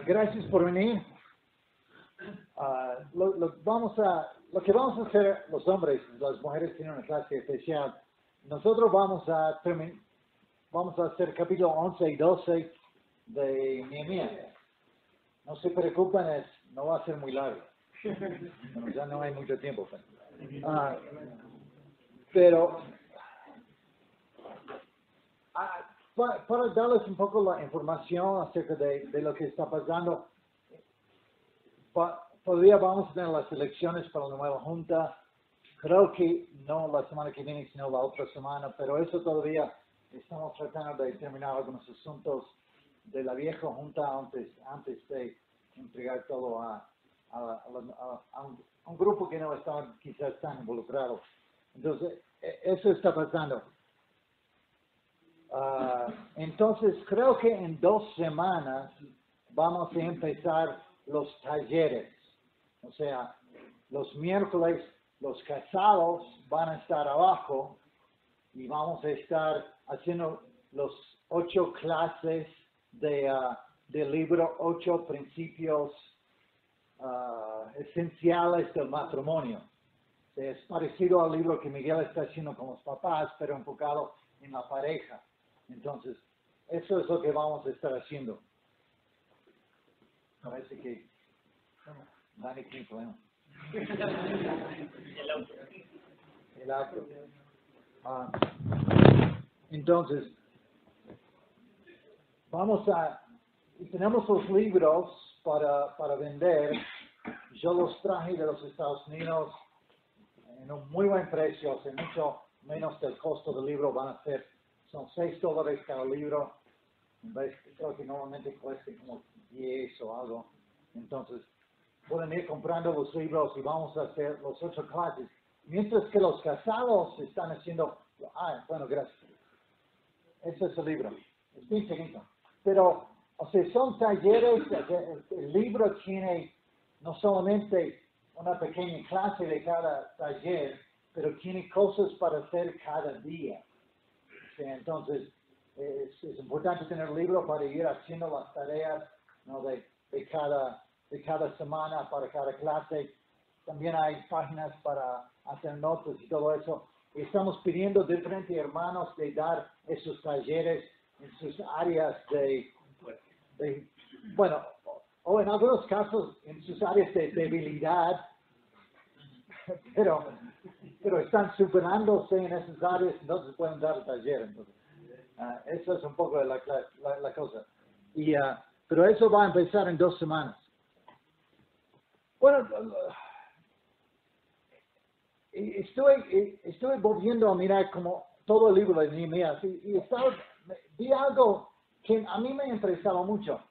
Gracias por venir. Lo que vamos a hacer los hombres, las mujeres tienen una clase especial. Nosotros vamos a hacer capítulo 11 y 12 de Nehemías. No se preocupen, no va a ser muy largo. Bueno, ya no hay mucho tiempo. Pero para darles un poco la información acerca de lo que está pasando, todavía vamos a tener las elecciones para la nueva junta. Creo que no la semana que viene, sino la otra semana, pero eso todavía estamos tratando de terminar algunos asuntos de la vieja junta antes de entregar todo a un grupo que no está quizás tan involucrado. Entonces, eso está pasando. Entonces, creo que en 2 semanas vamos a empezar los talleres. O sea, los miércoles los casados van a estar abajo y vamos a estar haciendo los 8 clases del libro 8 principios esenciales del matrimonio. Es parecido al libro que Miguel está haciendo con los papás, pero enfocado en la pareja. Entonces, eso es lo que vamos a estar haciendo. Parece que Dani tiene problema. El auto. Entonces, tenemos los libros para vender. Yo los traje de los Estados Unidos en un muy buen precio, hace mucho menos del costo del libro. Son $6 cada libro. Creo que normalmente cuesta como 10 o algo. Entonces, pueden ir comprando los libros y vamos a hacer las 8 clases. Mientras que los casados están haciendo... bueno, gracias. Ese es el libro. Es bien chiquito. Pero, o sea, son talleres. El libro tiene no solamente una pequeña clase de cada taller, pero tiene cosas para hacer cada día. O sea, entonces, es importante tener el libro para ir haciendo las tareas, ¿no? de cada semana, para cada clase. También hay páginas para hacer notas y todo eso. Y estamos pidiendo a diferentes hermanos de dar esos talleres en sus áreas bueno, o en algunos casos en sus áreas de debilidad, pero están superándose en esas áreas, entonces pueden dar el taller. Entonces, eso es un poco de la cosa. Pero eso va a empezar en 2 semanas. Bueno, estoy volviendo a mirar como todo el libro de Nehemías y vi algo que a mí me interesaba mucho.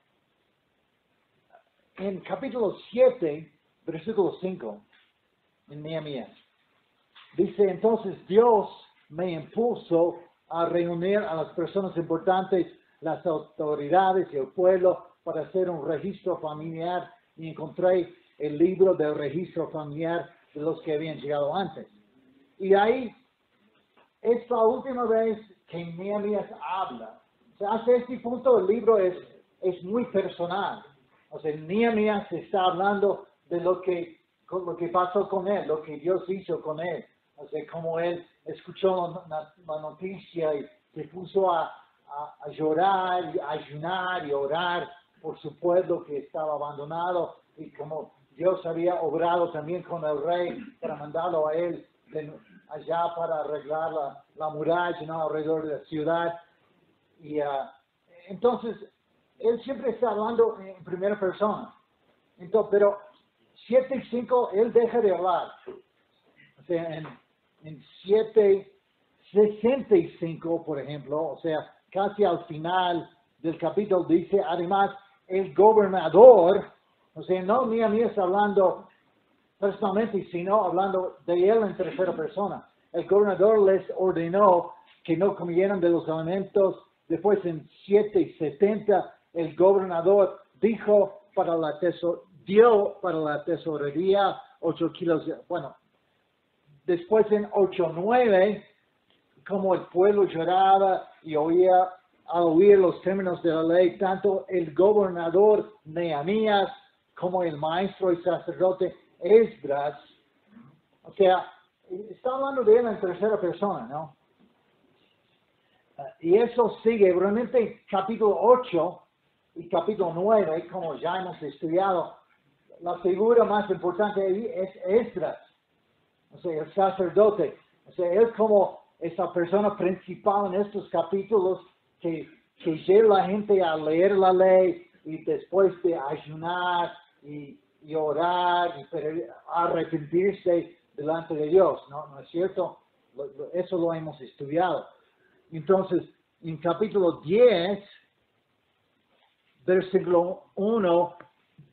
En capítulo 7, versículo 5, en Nehemías, dice: entonces Dios me impuso a reunir a las personas importantes, las autoridades y el pueblo para hacer un registro familiar, y encontré el libro del registro familiar de los que habían llegado antes. Y ahí es la última vez que Nehemías habla. O sea, hasta este punto el libro es muy personal. O sea, Nehemías está hablando de lo que pasó con él, lo que Dios hizo con él. O sea, como él escuchó la noticia y se puso a llorar, y a ayunar y orar por su pueblo que estaba abandonado, y como Dios había obrado también con el rey para mandarlo a él allá para arreglar la muralla, ¿no?, alrededor de la ciudad. Y entonces, él siempre está hablando en primera persona. Entonces, pero 7 y 5, él deja de hablar. O sea, en 7:65, por ejemplo, o sea, casi al final del capítulo dice: además, el gobernador, o sea, no Nehemías hablando personalmente, sino hablando de él en tercera persona. El gobernador les ordenó que no comieran de los alimentos. Después, en 7:70, el gobernador dio para la tesorería 8 kilos. Bueno, después en 8:9, como el pueblo lloraba y oía al oír los términos de la ley, tanto el gobernador Nehemías como el maestro y sacerdote Esdras. O sea, está hablando de él en tercera persona, ¿no? Y eso sigue, realmente capítulo 8 y capítulo 9, como ya hemos estudiado, la figura más importante ahí es Esdras, o sea, el sacerdote. O sea, él como esa persona principal en estos capítulos que lleva a la gente a leer la ley y después de ayunar y orar y arrepentirse delante de Dios, ¿no? ¿No es cierto? Eso lo hemos estudiado. Entonces, en capítulo 10, versículo 1,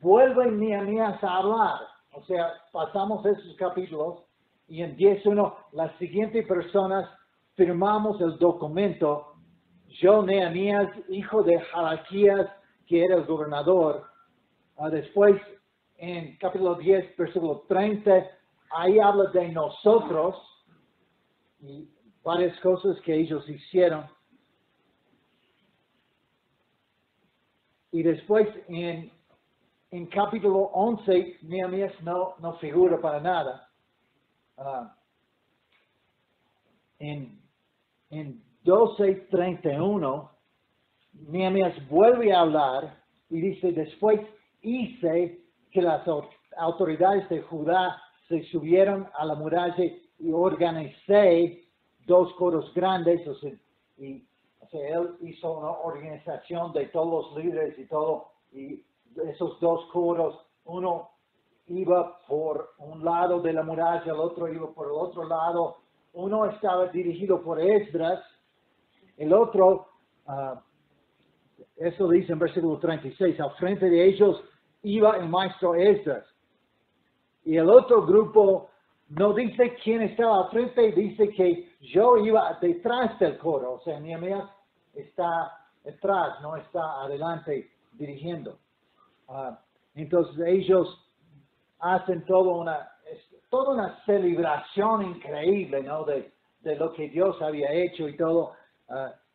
vuelve Nehemías a hablar. O sea, pasamos esos capítulos y en 10.1 las siguientes personas firmamos el documento. Yo, Nehemías, hijo de Jalaquías, que era el gobernador. Después, en capítulo 10, versículo 30, ahí habla de nosotros y varias cosas que ellos hicieron. Y después, en capítulo 11, Nehemías no figura para nada. En 12:31, Nehemías vuelve a hablar y dice, después hice que las autoridades de Judá se subieron a la muralla y organicé 2 coros grandes, o sea, él hizo una organización de todos los líderes y todo, y esos 2 coros, uno iba por un lado de la muralla, el otro iba por el otro lado, uno estaba dirigido por Esdras, el otro, eso dice en versículo 36, al frente de ellos iba el maestro Esdras, y el otro grupo no dice quién estaba al frente, dice que yo iba detrás del coro, o sea, Nehemías está detrás, no está adelante dirigiendo. Entonces ellos hacen toda una celebración increíble, ¿no? De lo que Dios había hecho y todo.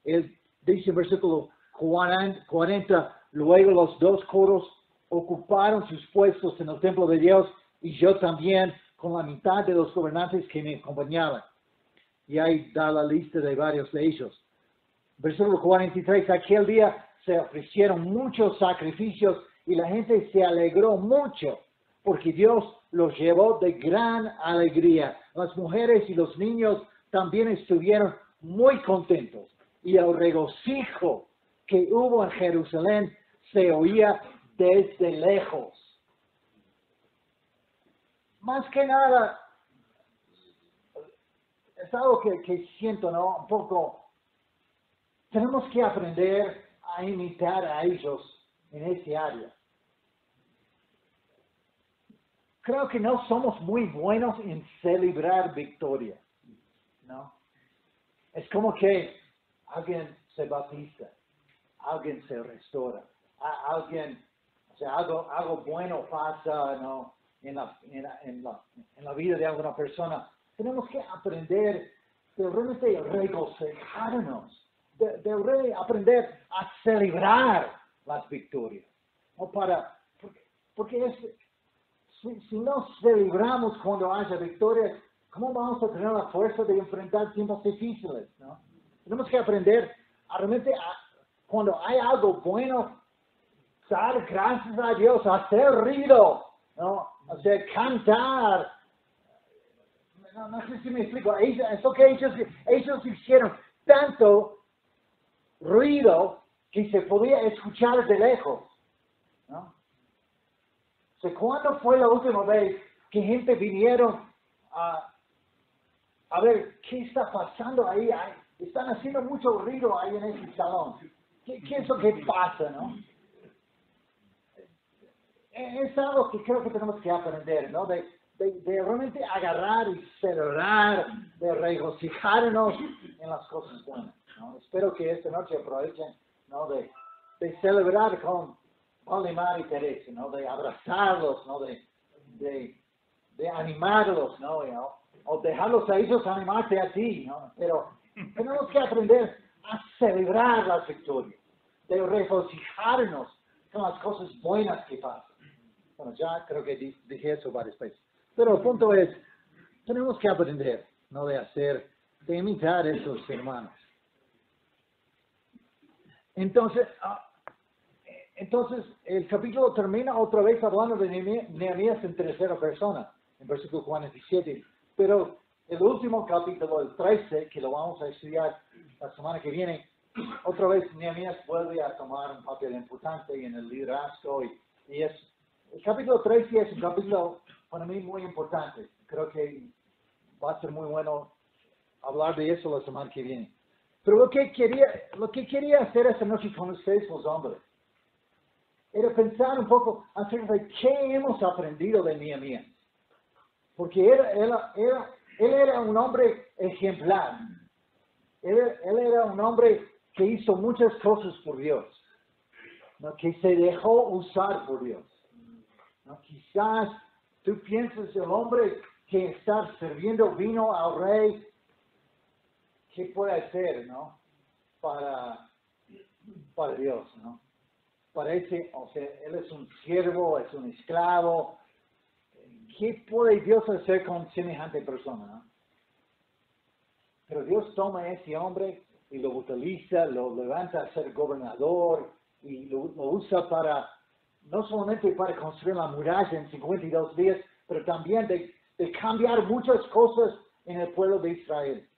Él dice en versículo 40, luego los 2 coros ocuparon sus puestos en el templo de Dios y yo también con la mitad de los gobernantes que me acompañaban. Y ahí da la lista de varios de ellos. Versículo 43, aquel día se ofrecieron muchos sacrificios y la gente se alegró mucho porque Dios los llevó de gran alegría. Las mujeres y los niños también estuvieron muy contentos y el regocijo que hubo en Jerusalén se oía desde lejos. Más que nada, es algo que siento, ¿no? Un poco, tenemos que aprender a imitar a ellos en ese área. Creo que no somos muy buenos en celebrar victoria, ¿no? Es como que alguien se bautiza, alguien se restaura, alguien, o sea, algo bueno pasa, ¿no? En la vida de alguna persona. Tenemos que aprender de realmente regocijarnos, de realmente aprender a celebrar las victorias. ¿No? Porque si no celebramos cuando haya victorias, ¿cómo vamos a tener la fuerza de enfrentar tiempos difíciles? ¿No? Tenemos que aprender a realmente, cuando hay algo bueno, dar gracias a Dios, hacer ruido, ¿no? O sea, cantar. No sé si me explico. Eso que ellos hicieron tanto ruido que se podía escuchar de lejos, ¿no? O sea, ¿cuándo fue la última vez que gente vinieron a ver qué está pasando ahí? Están haciendo mucho ruido ahí en ese salón. ¿Qué es lo que pasa, no? Es algo que creo que tenemos que aprender, ¿no? De realmente agarrar y celebrar, de regocijarnos en las cosas buenas, ¿no? Espero que esta noche aprovechen, ¿no? De celebrar con Valdemar y Teresa, ¿no? De abrazarlos, ¿no? De animarlos, ¿no? O dejarlos a ellos animarte a ti, ¿no? Pero tenemos que aprender a celebrar las victorias, de regocijarnos con las cosas buenas que pasan. Bueno, ya creo que dije eso varias veces. Pero el punto es, tenemos que aprender, no de imitar a esos hermanos. Entonces, el capítulo termina otra vez hablando de Nehemías en tercera persona, en versículo 47. Pero el último capítulo, el 13, que lo vamos a estudiar la semana que viene, otra vez Nehemías vuelve a tomar un papel importante en el liderazgo. Y el capítulo 13 es un capítulo para mí muy importante. Creo que va a ser muy bueno hablar de eso la semana que viene. Pero lo que quería hacer esta noche con ustedes, los hombres, era pensar un poco acerca de qué hemos aprendido de Nehemías. Porque él era un hombre ejemplar. Él era un hombre que hizo muchas cosas por Dios, ¿no? Que se dejó usar por Dios, ¿no? Quizás tú piensas el hombre que está sirviendo vino al rey, ¿qué puede hacer, no? Para Dios, ¿no? Parece, o sea, él es un siervo, es un esclavo. ¿Qué puede Dios hacer con semejante persona, no? Pero Dios toma a ese hombre y lo utiliza, lo levanta a ser gobernador y lo usa para, no solamente para construir la muralla en 52 días, pero también de cambiar muchas cosas en el pueblo de Israel.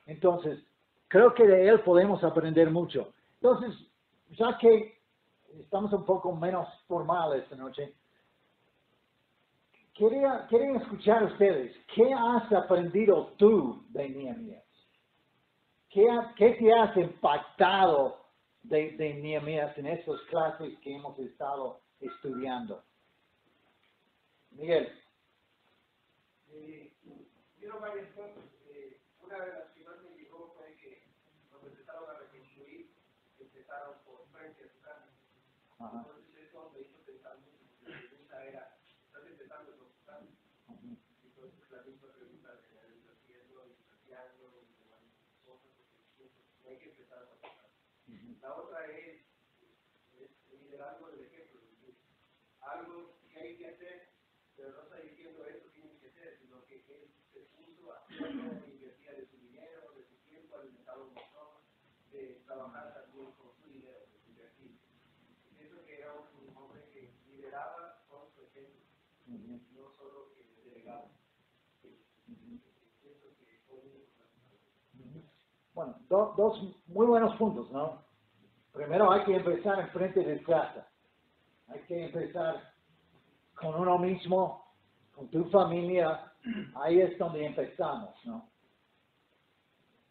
Entonces, creo que de él podemos aprender mucho. Entonces, ya que estamos un poco menos formales esta noche, quería escuchar a ustedes. ¿Qué has aprendido tú de Nehemías? ¿Qué te has impactado de Nehemías en estas clases que hemos estado estudiando? Miguel. Vieron varias cosas. Una de las que más me llegó fue que cuando empezaron a reconstruir, empezaron por frente a su casa. Ajá. Entonces eso me hizo pensar mucho. La pregunta era, ¿estás empezando con tu casa? Entonces la misma pregunta de la vida haciendo y saciando y demás cosas, porque no hay que empezar con tu casa. La otra es el liderazgo del ejemplo. Algo que hay que hacer, pero no está diciendo eso tiene que ser, sino que él se puso a hacerlo, invertía de su dinero, de su tiempo, alimentaba un montón, de trabajar también con su dinero, de invertir. Pienso que era un hombre que lideraba con su ejemplo, no solo que delegaba. Pienso que fue muy importante. Bueno, dos muy buenos puntos, ¿no? Primero hay que empezar en frente de casa. Hay que empezar con uno mismo, con tu familia. Ahí es donde empezamos, ¿no?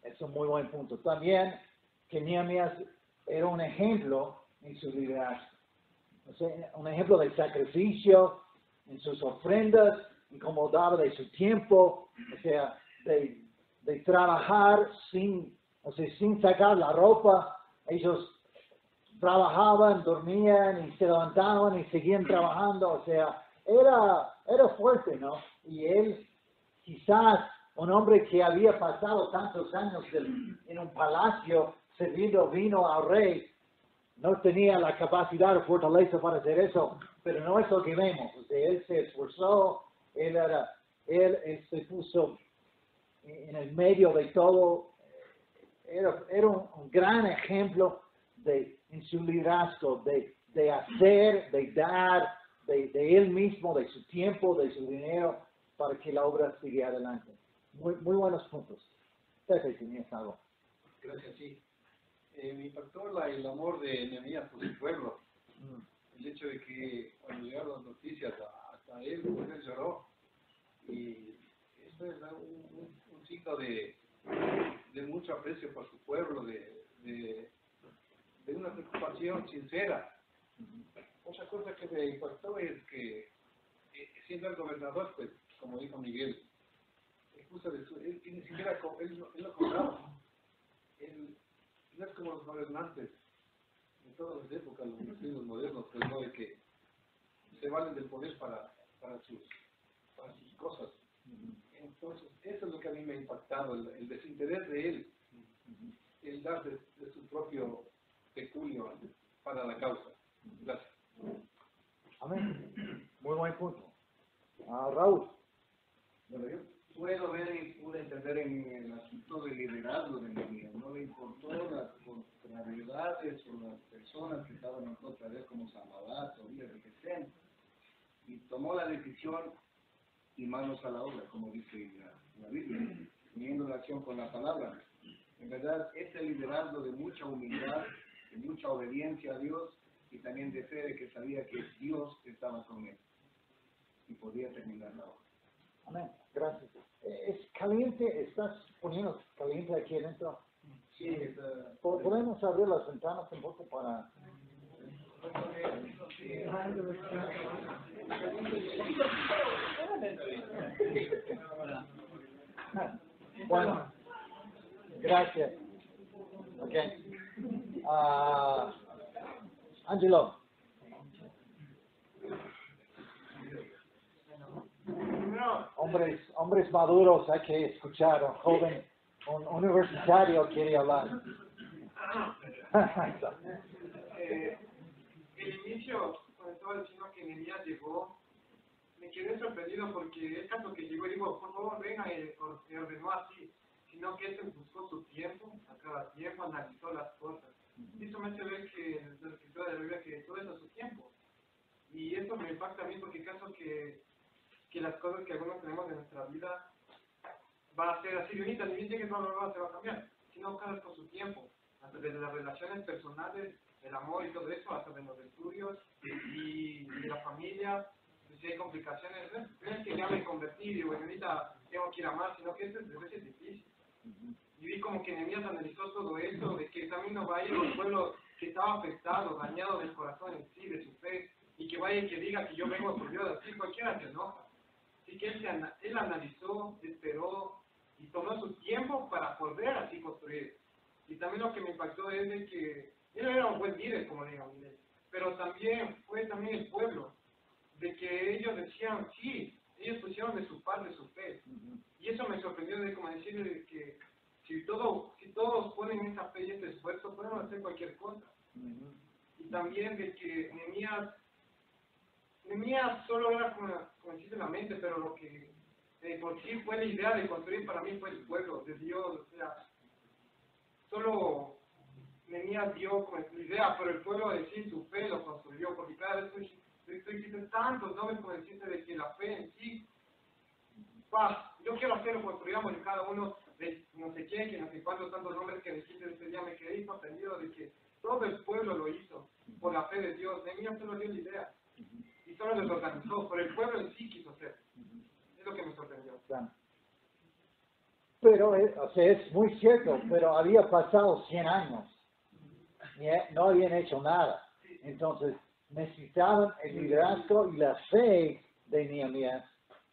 Es un muy buen punto. También que Nehemías era un ejemplo en su liderazgo. O sea, un ejemplo de sacrificio en sus ofrendas, y cómo daba de su tiempo, o sea, de trabajar sin sacar la ropa. Ellos trabajaban, dormían y se levantaban y seguían trabajando, o sea, era fuerte, ¿no? Y él, quizás un hombre que había pasado tantos años en un palacio sirviendo vino al rey, no tenía la capacidad o fortaleza para hacer eso, pero no es lo que vemos. O sea, él se esforzó, él se puso en el medio de todo, era un gran ejemplo en su liderazgo, de hacer, de dar, de él mismo, de su tiempo, de su dinero, para que la obra siga adelante. Muy buenos puntos. Pepe, tenías algo. Gracias, sí. Me impactó el amor de Nehemías por su pueblo. El hecho de que cuando llegaron las noticias hasta él, pues él lloró. Y esto es un signo de mucho aprecio por su pueblo, de una preocupación sincera. Otra cosa que me impactó es que, siendo el gobernador, pues, como dijo Miguel, él ni siquiera él no cobraba. Él no es como los gobernantes de todas las épocas, los modernos, pues, ¿no? De que se valen del poder para sus cosas. Entonces, eso es lo que a mí me ha impactado, el desinterés de él. el dar de su propio peculio para la causa. Gracias. Amén. Muy buen punto. Raúl. Bueno, yo puedo ver y pude entender en el asunto del liderazgo de Nehemías. No le importó las contrariedades o las personas que estaban en contra de él, como Sanballat, Tobías, el que sean, y tomó la decisión y manos a la obra, como dice la Biblia, teniendo relación con la palabra. En verdad, ese liderazgo de mucha humildad, de mucha obediencia a Dios y también de fe de que sabía que Dios estaba con él y podía terminar la obra. Amén. Gracias. ¿Es caliente? ¿Estás poniendo caliente aquí adentro? Sí, ¿Podemos abrir las ventanas un poco para...? Bueno, gracias. Ok. Angelo. Hombres maduros, hay que escuchar. Un joven, un universitario quiere hablar. El inicio, cuando estaba diciendo que Nehemías llegó, me quedé sorprendido porque es caso que llegó y dijo, por favor venga, y ordenó así, sino que él se buscó su tiempo, a cada tiempo analizó las cosas. Y eso me hace ver que en la escritura de la Biblia que todo eso a su tiempo. Y esto me impacta a mí porque caso que las cosas que algunos tenemos en nuestra vida va a ser así, bonita, ni bien llegue, no se va a cambiar, sino cada con su tiempo, hasta desde las relaciones personales, el amor y todo eso, hasta de los estudios y de la familia, si hay complicaciones, no es que ya me convertí y digo, ahorita tengo que ir a más, sino que esto es difícil. Y vi como que Nehemías analizó todo esto, de que también no va a ir a un pueblo que estaba afectado, dañado del corazón en sí, de su fe, y que vaya y que diga que yo vengo por Dios, así cualquiera se enoja. Así que él analizó, esperó y tomó su tiempo para poder así construir. Y también lo que me impactó es de que él era un buen líder, como digan, pero también fue también el pueblo, de que ellos decían, sí, ellos pusieron de su parte su fe. Y eso me sorprendió de como decirle que si todos ponen esa fe y ese esfuerzo, podemos hacer cualquier cosa. Y también de que Nehemías solo era como decirse la mente, pero lo que por sí fue la idea de construir para mí fue el pueblo de Dios, o sea, solo Nehemías dio como la idea, pero el pueblo de sí su fe lo construyó, porque cada vez tú hiciste tantos nombres como decirte de que la fe en sí, yo quiero hacerlo, construyamos y cada uno de no sé quién, que no sé cuántos tantos nombres que dijiste ese día, me quedé sorprendido de que todo el pueblo lo hizo por la fe de Dios. Nehemías solo dio la idea y solo les organizó, pero el pueblo en sí quiso hacer. Es lo que me sorprendió. Claro. Pero, o sea, es muy cierto, pero había pasado 100 años y no habían hecho nada. Entonces, necesitaban el liderazgo y la fe de Nehemías,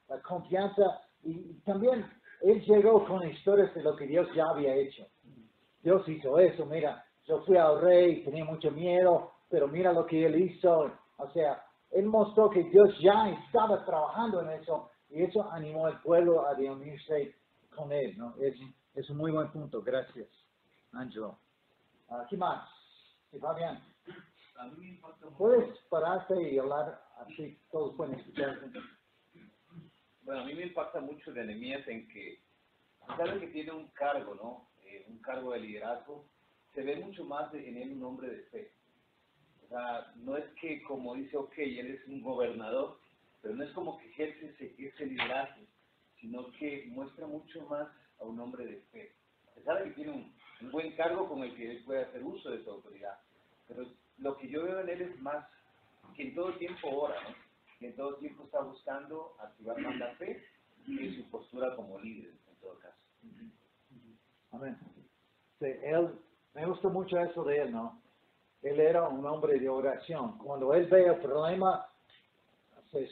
la confianza, y también él llegó con historias de lo que Dios ya había hecho. Dios hizo eso, mira, yo fui al rey, tenía mucho miedo, pero mira lo que él hizo. O sea, él mostró que Dios ya estaba trabajando en eso, y eso animó al pueblo a unirse con él, ¿no? Es un muy buen punto, gracias, Angelo. ¿Qué más? ¿Sí, Fabián? ¿Puedes pararte y hablar así todos pueden escucharte? Bueno, a mí me impacta mucho de Nehemías en que, a pesar de que tiene un cargo, ¿no? Un cargo de liderazgo, se ve mucho más en él un hombre de fe. O sea, no es que como dice, ok, él es un gobernador, pero no es como que ejerce ese liderazgo, sino que muestra mucho más a un hombre de fe. A pesar de que tiene un buen cargo con el que él puede hacer uso de su autoridad, pero lo que yo veo en él es más que en todo tiempo ora, ¿no? Que en todo tiempo está buscando activar más la fe y su postura como líder, en todo caso. Amén. Sí, me gusta mucho eso de él, ¿no? Él era un hombre de oración. Cuando él ve el problema,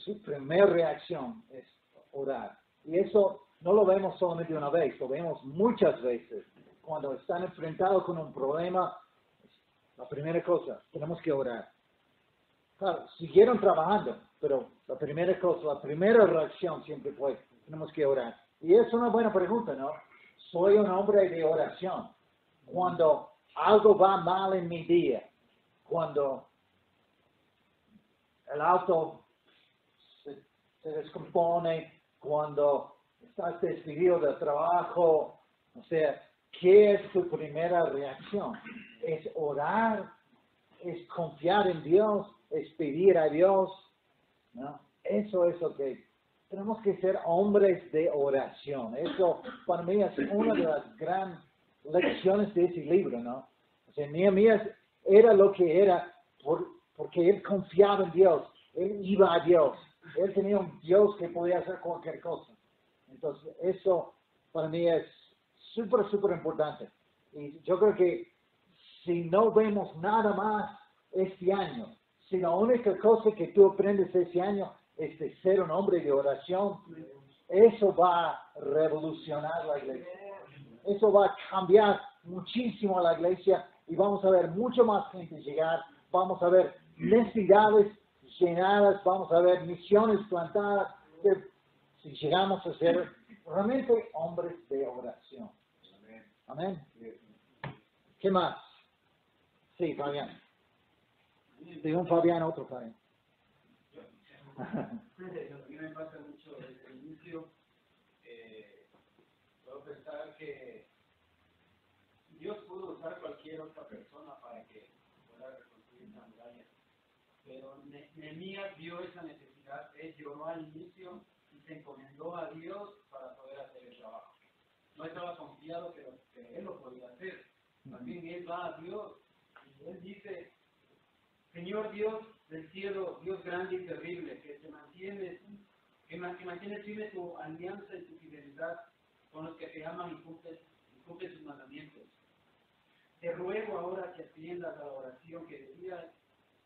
su primera reacción es orar. Y eso no lo vemos solamente una vez, lo vemos muchas veces. Cuando están enfrentados con un problema, la primera cosa, tenemos que orar. Claro, siguieron trabajando, pero la primera cosa, la primera reacción siempre fue, tenemos que orar. Y es una buena pregunta, ¿no? Soy un hombre de oración. cuando algo va mal en mi día, cuando el auto se descompone, cuando estás despedido del trabajo, o sea, ¿qué es tu primera reacción? ¿Es orar? ¿Es confiar en Dios? ¿Es pedir a Dios? ¿No? Eso es lo que tenemos que ser, hombres de oración. Eso para mí es una de las grandes lecciones de ese libro, ¿no? O sea, Nehemías era lo que era porque él confiaba en Dios, él iba a Dios, él tenía un Dios que podía hacer cualquier cosa. Entonces, eso para mí es súper, súper importante. Y yo creo que si no vemos nada más este año, si la única cosa que tú aprendes este año es de ser un hombre de oración, eso va a revolucionar la iglesia. Eso va a cambiar muchísimo a la iglesia y vamos a ver mucho más gente llegar, vamos a ver necesidades llenadas, vamos a ver misiones plantadas, si llegamos a ser realmente hombres de oración. Amén. ¿Qué más? Sí, Fabián. De un Fabián, otro Fabián. A mí me pasa mucho desde el inicio. Puedo pensar que Dios pudo usar cualquier otra persona para que pueda reconstruir la muralla. Pero Nehemías vio esa necesidad, él lloró al inicio y se encomendó a Dios para poder hacer el trabajo. No estaba confiado que él lo podía hacer. También él va a Dios y él dice: Señor Dios del cielo, Dios grande y terrible, que mantienes firme tu alianza y tu fidelidad con los que te aman y cumplen sus mandamientos. Te ruego ahora que atiendas a la oración que de día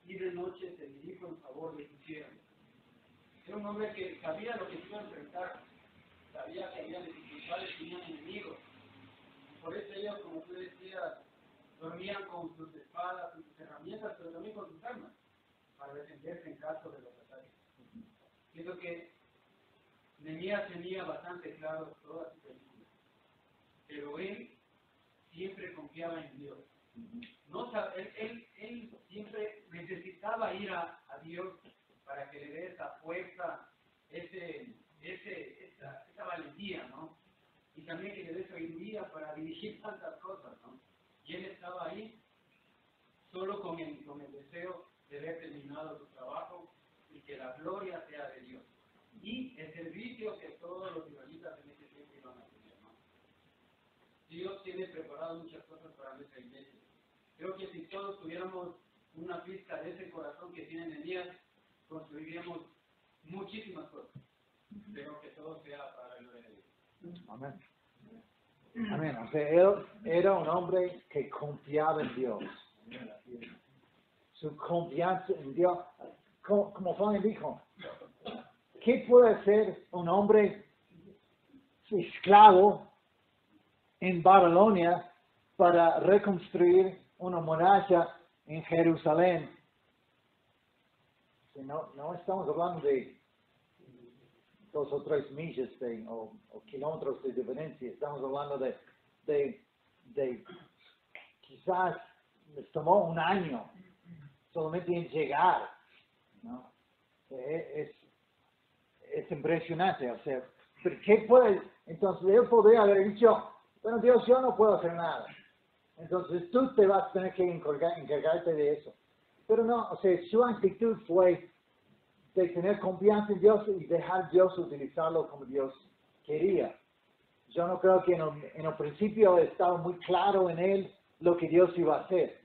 y de noche te dirijo en favor de tu siervo. Era un hombre que sabía lo que iba a enfrentar, sabía que había dificultades, tenían enemigos. Por eso ellos, como tú decías, dormían con sus espadas, con sus herramientas, pero también con sus armas, para defenderse en caso de los ataques. Siento que Nehemías tenía bastante claro todas sus películas, pero él siempre confiaba en Dios. No, él siempre necesitaba ir a Dios para que le dé esa fuerza, esa valentía, ¿no? Y también que le dé sabiduría para dirigir tantas cosas, ¿no? Y él estaba ahí solo con el deseo de ver terminado su trabajo y que la gloria sea de Dios. Y el servicio que todos los israelitas en ese tiempo iban a tener, ¿no? Dios tiene preparado muchas cosas para nuestra iglesia. Creo que si todos tuviéramos una pizca de ese corazón que tiene Nehemías, construiríamos muchísimas cosas. Pero que todo sea para la gloria de Dios. Amén. Amén. O sea, él era un hombre que confiaba en Dios. Su confianza en Dios, como Juan dijo, ¿qué puede hacer un hombre esclavo en Babilonia para reconstruir una muralla en Jerusalén? No estamos hablando de 2 o 3 millas o kilómetros de diferencia, estamos hablando de quizás les tomó un año solamente en llegar, ¿no? Es impresionante, o sea, ¿pero qué puede? Entonces él podría haber dicho: bueno, Dios, yo no puedo hacer nada, entonces tú te vas a tener que encargarte de eso. Pero no, o sea, su actitud fue de tener confianza en Dios y dejar Dios utilizarlo como Dios quería. Yo no creo que en el principio estaba muy claro en él lo que Dios iba a hacer.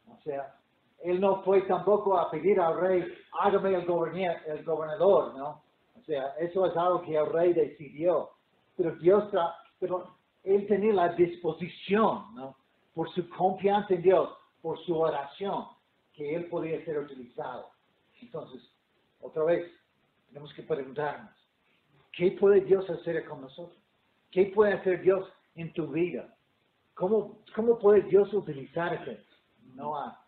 O sea, él no fue tampoco a pedir al rey: hágame el gobernador, ¿no? O sea, eso es algo que el rey decidió. Pero pero él tenía la disposición, ¿no? Por su confianza en Dios, por su oración, que él podía ser utilizado. Entonces, otra vez, tenemos que preguntarnos: ¿qué puede Dios hacer con nosotros? ¿Qué puede hacer Dios en tu vida? ¿Cómo puede Dios utilizarte, ¿no? A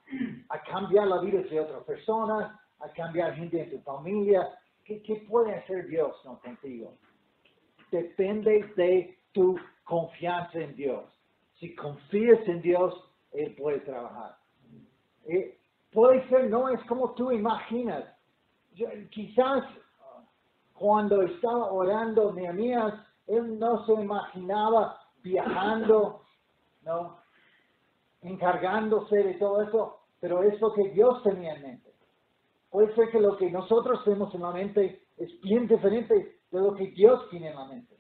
cambiar la vida de otras personas, a cambiar gente en tu familia? ¿Qué puede hacer Dios, ¿no? Contigo? Depende de tu confianza en Dios. Si confías en Dios, Él puede trabajar. Puede ser, no es como tú imaginas. Quizás cuando estaba orando Nehemías, él no se imaginaba viajando, ¿no? Encargándose de todo eso, pero es lo que Dios tenía en mente. Puede ser que lo que nosotros tenemos en la mente es bien diferente de lo que Dios tiene en la mente.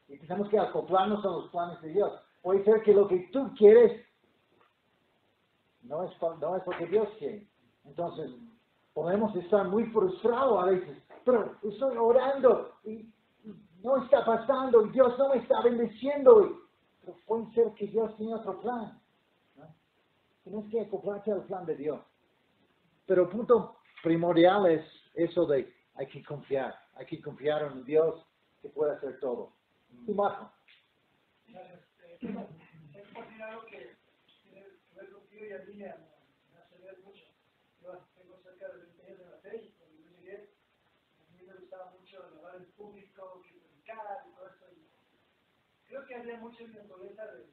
Y tenemos que acoplarnos a los planes de Dios. Puede ser que lo que tú quieres no es lo que Dios quiere. Entonces, podemos estar muy frustrados a veces, pero estoy orando y no está pasando y Dios no me está bendiciendo. Pero puede ser que Dios tiene otro plan, ¿no? Tienes que acoplarte al plan de Dios. Pero el punto primordial es eso de hay que confiar en Dios que puede hacer todo. ¿Tú, Marco? Gracias. Es considerado que ver contigo y a mí me hace ver mucho. Yo tengo cerca de 20 años de la fe y cuando yo llegué, a mí me gustaba mucho hablar en público, que predicar y todo eso. Y creo que había mucha naturaleza de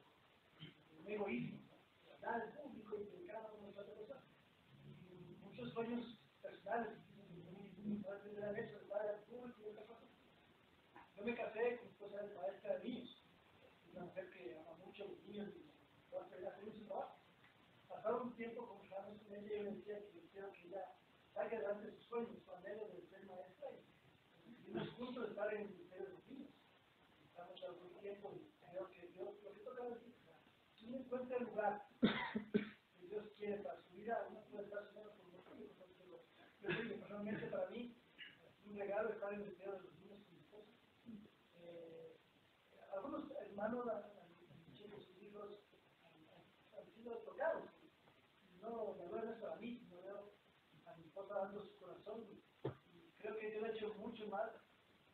un egoísmo, ¿no? Hablar en público y predicar como otra cosa. Y muchos sueños personales, muy de eso, de hablar en público y otra cosa. Yo me casé con esposa de maestra de niños. Una mujer que ama mucho a los niños y puede hacer su trabajo. Pasado un tiempo conversamos con ella y yo le decía que yo quiero que ella saque adelante sus sueños, su anhelo de ser maestra y decidimos juntos estar en el ministerio de los niños. Estamos algún tiempo y creo que Dios, lo que toca decir, si uno encuentra el lugar que Dios quiere para su vida, uno puede estar soñando por mucho tiempo. Yo creo que personalmente para mí es un regalo estar en el ministerio de los niños con mi esposa. Algunos hermanos chicos y hijos han sido tocados. No me duele eso a mí, no veo a mi esposa dando su corazón. Y creo que yo he hecho mucho más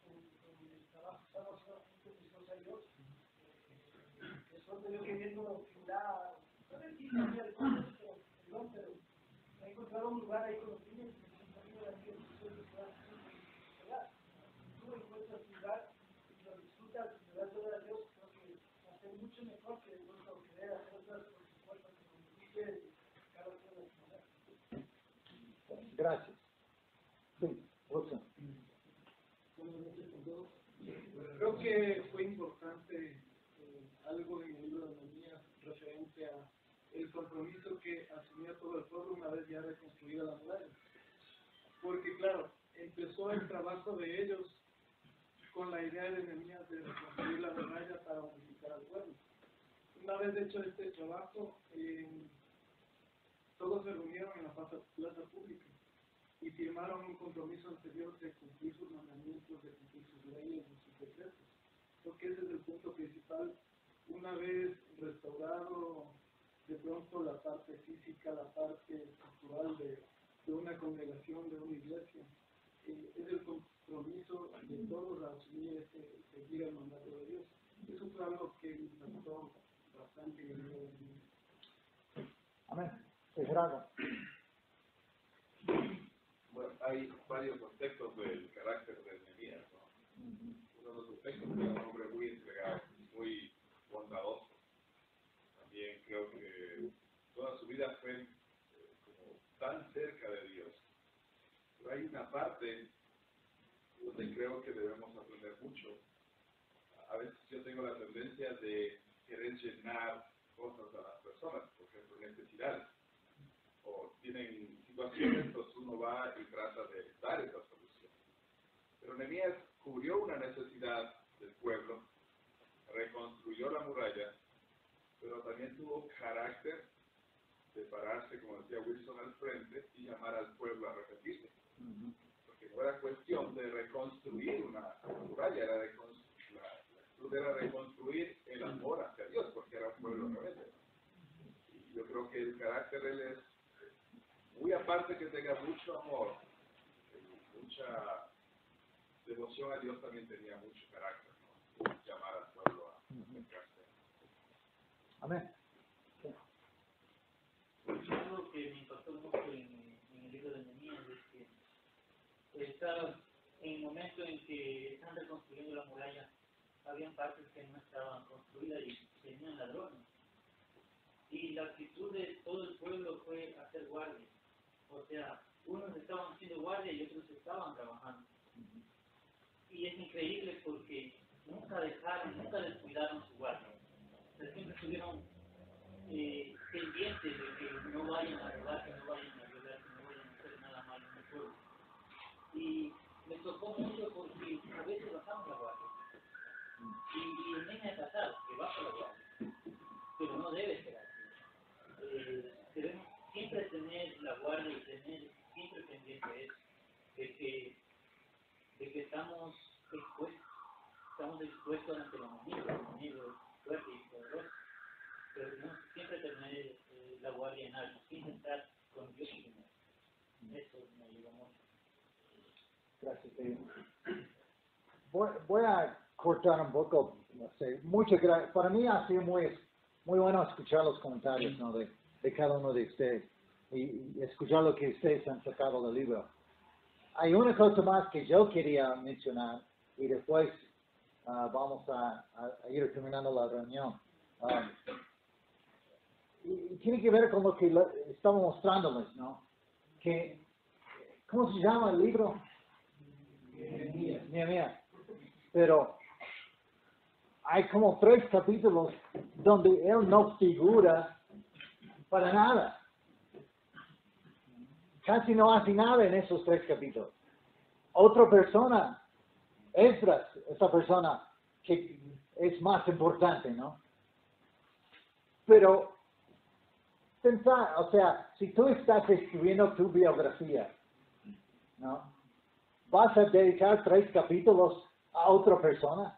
con el trabajo que estamos haciendo juntos, mi esposa y yo. Después de yo queriendo figurar, no sé si sabía de cosas, pero he encontrado un lugar ahí con los niños y me siento amigo de aquellos que soy de ciudad. Tú encuentras tu lugar y lo disfrutas y le das gloria a Dios, creo que va a ser mucho mejor que nosotros querer hacer otras por supuesto que como tú quieres, cada uno de su manera. Gracias. Sí, Wilson. Creo que fue importante algo en el libro de Nehemías referente a el compromiso que asumía todo el pueblo una vez ya reconstruida la muralla. Porque claro, empezó el trabajo de ellos con la idea de Nehemías de reconstruir la muralla para unificar al pueblo. Una vez hecho este trabajo, todos se reunieron en la plaza pública y firmaron un compromiso ante Dios de cumplir sus mandamientos, de cumplir sus leyes, de sus decretos. Porque ese es el punto principal. Una vez restaurado de pronto la parte física, la parte estructural de una congregación, de una iglesia, es el compromiso de todos a asumir seguir el mandato de Dios. Eso fue algo que me impactó bastante en el libro de Nehemías. Amén. Gerardo. Bueno, hay varios aspectos del carácter de Nehemías, ¿no? Uno de los aspectos es que era un hombre muy entregado, muy bondadoso. También creo que toda su vida fue como tan cerca de Dios. Pero hay una parte donde creo que debemos aprender mucho. A veces yo tengo la tendencia de querer llenar cosas a las personas, por ejemplo, necesidades. O tienen situaciones, entonces uno va y trata de dar esa solución. Pero Nehemías cubrió una necesidad del pueblo, reconstruyó la muralla, pero también tuvo carácter de pararse, como decía Wilson, al frente y llamar al pueblo a arrepentirse. Porque no era cuestión de reconstruir una muralla, la actitud era reconstruir el amor hacia Dios, porque era un pueblo rebelde. Y yo creo que el carácter de él es muy aparte que tenga mucho amor, mucha devoción a Dios, también tenía mucho carácter, ¿no? Llamar al pueblo a acercarse. Amén. Algo que me impactó mucho en el libro de Nehemías es que estaba en el momento en que están reconstruyendo la muralla, habían partes que no estaban construidas y tenían ladrones. y la actitud de todo el pueblo fue hacer guardia. O sea, unos estaban haciendo guardia y otros estaban trabajando. Y es increíble porque nunca descuidaron su guardia. O sea, siempre estuvieron pendientes de que no vayan a robar, que no vayan a violar, que no vayan a hacer nada malo en el pueblo. Y me tocó mucho porque a veces bajamos la guardia. Y el niño es casado, que baja la guardia. Pero no debe ser así. Debemos siempre tener la guardia y tener siempre pendiente eso, de que estamos expuestos ante los enemigos fuertes y poderosos. Pero tenemos siempre tener la guardia en alto, siempre estar con Dios primero. Eso me ayuda mucho. Gracias, David. Voy a cortar un poco, no sé, muchas gracias. Para mí ha sido muy bueno escuchar los comentarios, ¿no? de cada uno de ustedes y escuchar lo que ustedes han sacado del libro. Hay una cosa más que yo quería mencionar y después vamos a ir terminando la reunión. Y tiene que ver con lo que estaba mostrándoles, ¿no? Que, ¿cómo se llama el libro? Nehemías. Pero hay como 3 capítulos donde él no figura para nada. Casi no hace nada en esos 3 capítulos. Otra persona, Esdras, esa persona que es más importante, ¿no? Pero, pensar, o sea, si tú estás escribiendo tu biografía, ¿no? ¿Vas a dedicar 3 capítulos a otra persona?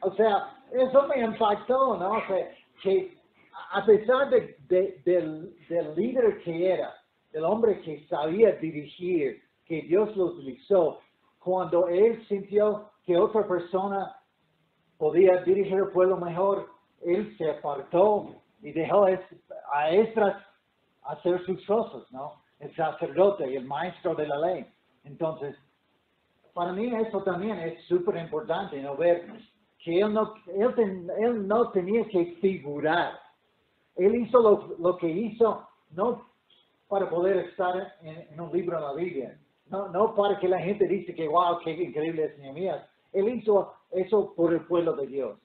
O sea, eso me impactó, ¿no? O sea, que a pesar del líder que era, del hombre que sabía dirigir, que Dios lo utilizó, cuando él sintió que otra persona podía dirigir el pueblo mejor, él se apartó y dejó a Esdras hacer sus cosas, ¿no? El sacerdote y el maestro de la ley. Entonces, para mí eso también es súper importante, ¿no? Ver que él no tenía que figurar. Él hizo lo que hizo, no para poder estar en un libro de la Biblia, no para que la gente dice que, wow, qué increíble es Nehemías. Él hizo eso por el pueblo de Dios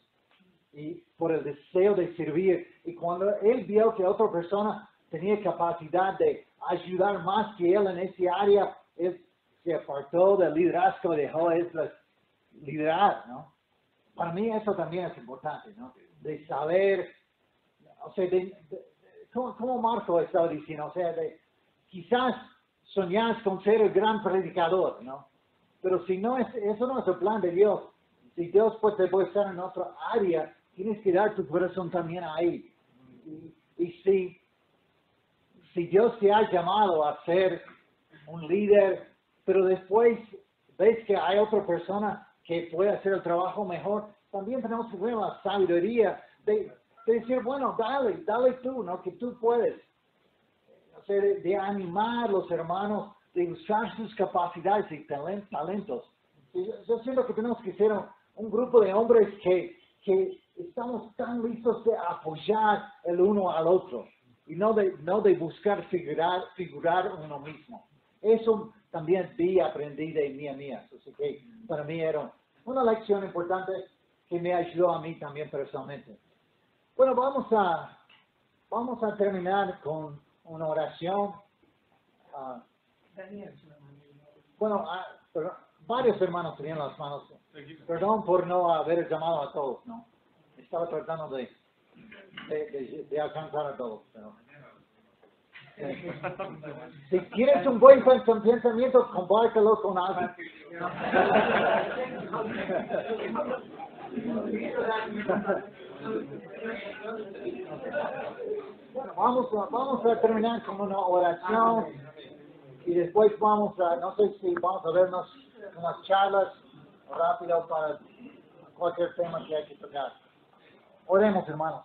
y por el deseo de servir. Y cuando él vio que otra persona tenía capacidad de ayudar más que él en ese área, él se apartó del liderazgo y dejó eso liderar, ¿no? Para mí eso también es importante, ¿no? De saber, o sea, como Marco estaba diciendo, o sea, quizás soñás con ser el gran predicador, ¿no? Pero si no eso no es el plan de Dios. Si Dios pues te puede estar en otra área, tienes que dar tu corazón también ahí. Y si Dios te ha llamado a ser un líder, pero después ves que hay otra persona que puede hacer el trabajo mejor, también tenemos que tener la sabiduría de decir, bueno, dale tú, ¿no? Que tú puedes. O sea, de animar a los hermanos, de usar sus capacidades y talentos. Yo siento que tenemos que ser un grupo de hombres que estamos tan listos de apoyar el uno al otro y no de buscar figurar uno mismo. Eso también aprendí de Nehemías. Así que para mí era una lección importante que me ayudó a mí también personalmente. Bueno, vamos a terminar con una oración. Bueno, varios hermanos tenían las manos. Perdón por no haber llamado a todos, ¿no? Estaba tratando de alcanzar a todos, pero... Si tienes un buen pensamiento, compártelo con alguien. Bueno, vamos a terminar con una oración y después no sé si vamos a vernos unas charlas rápidas para cualquier tema que hay que tocar. Oremos, hermanos.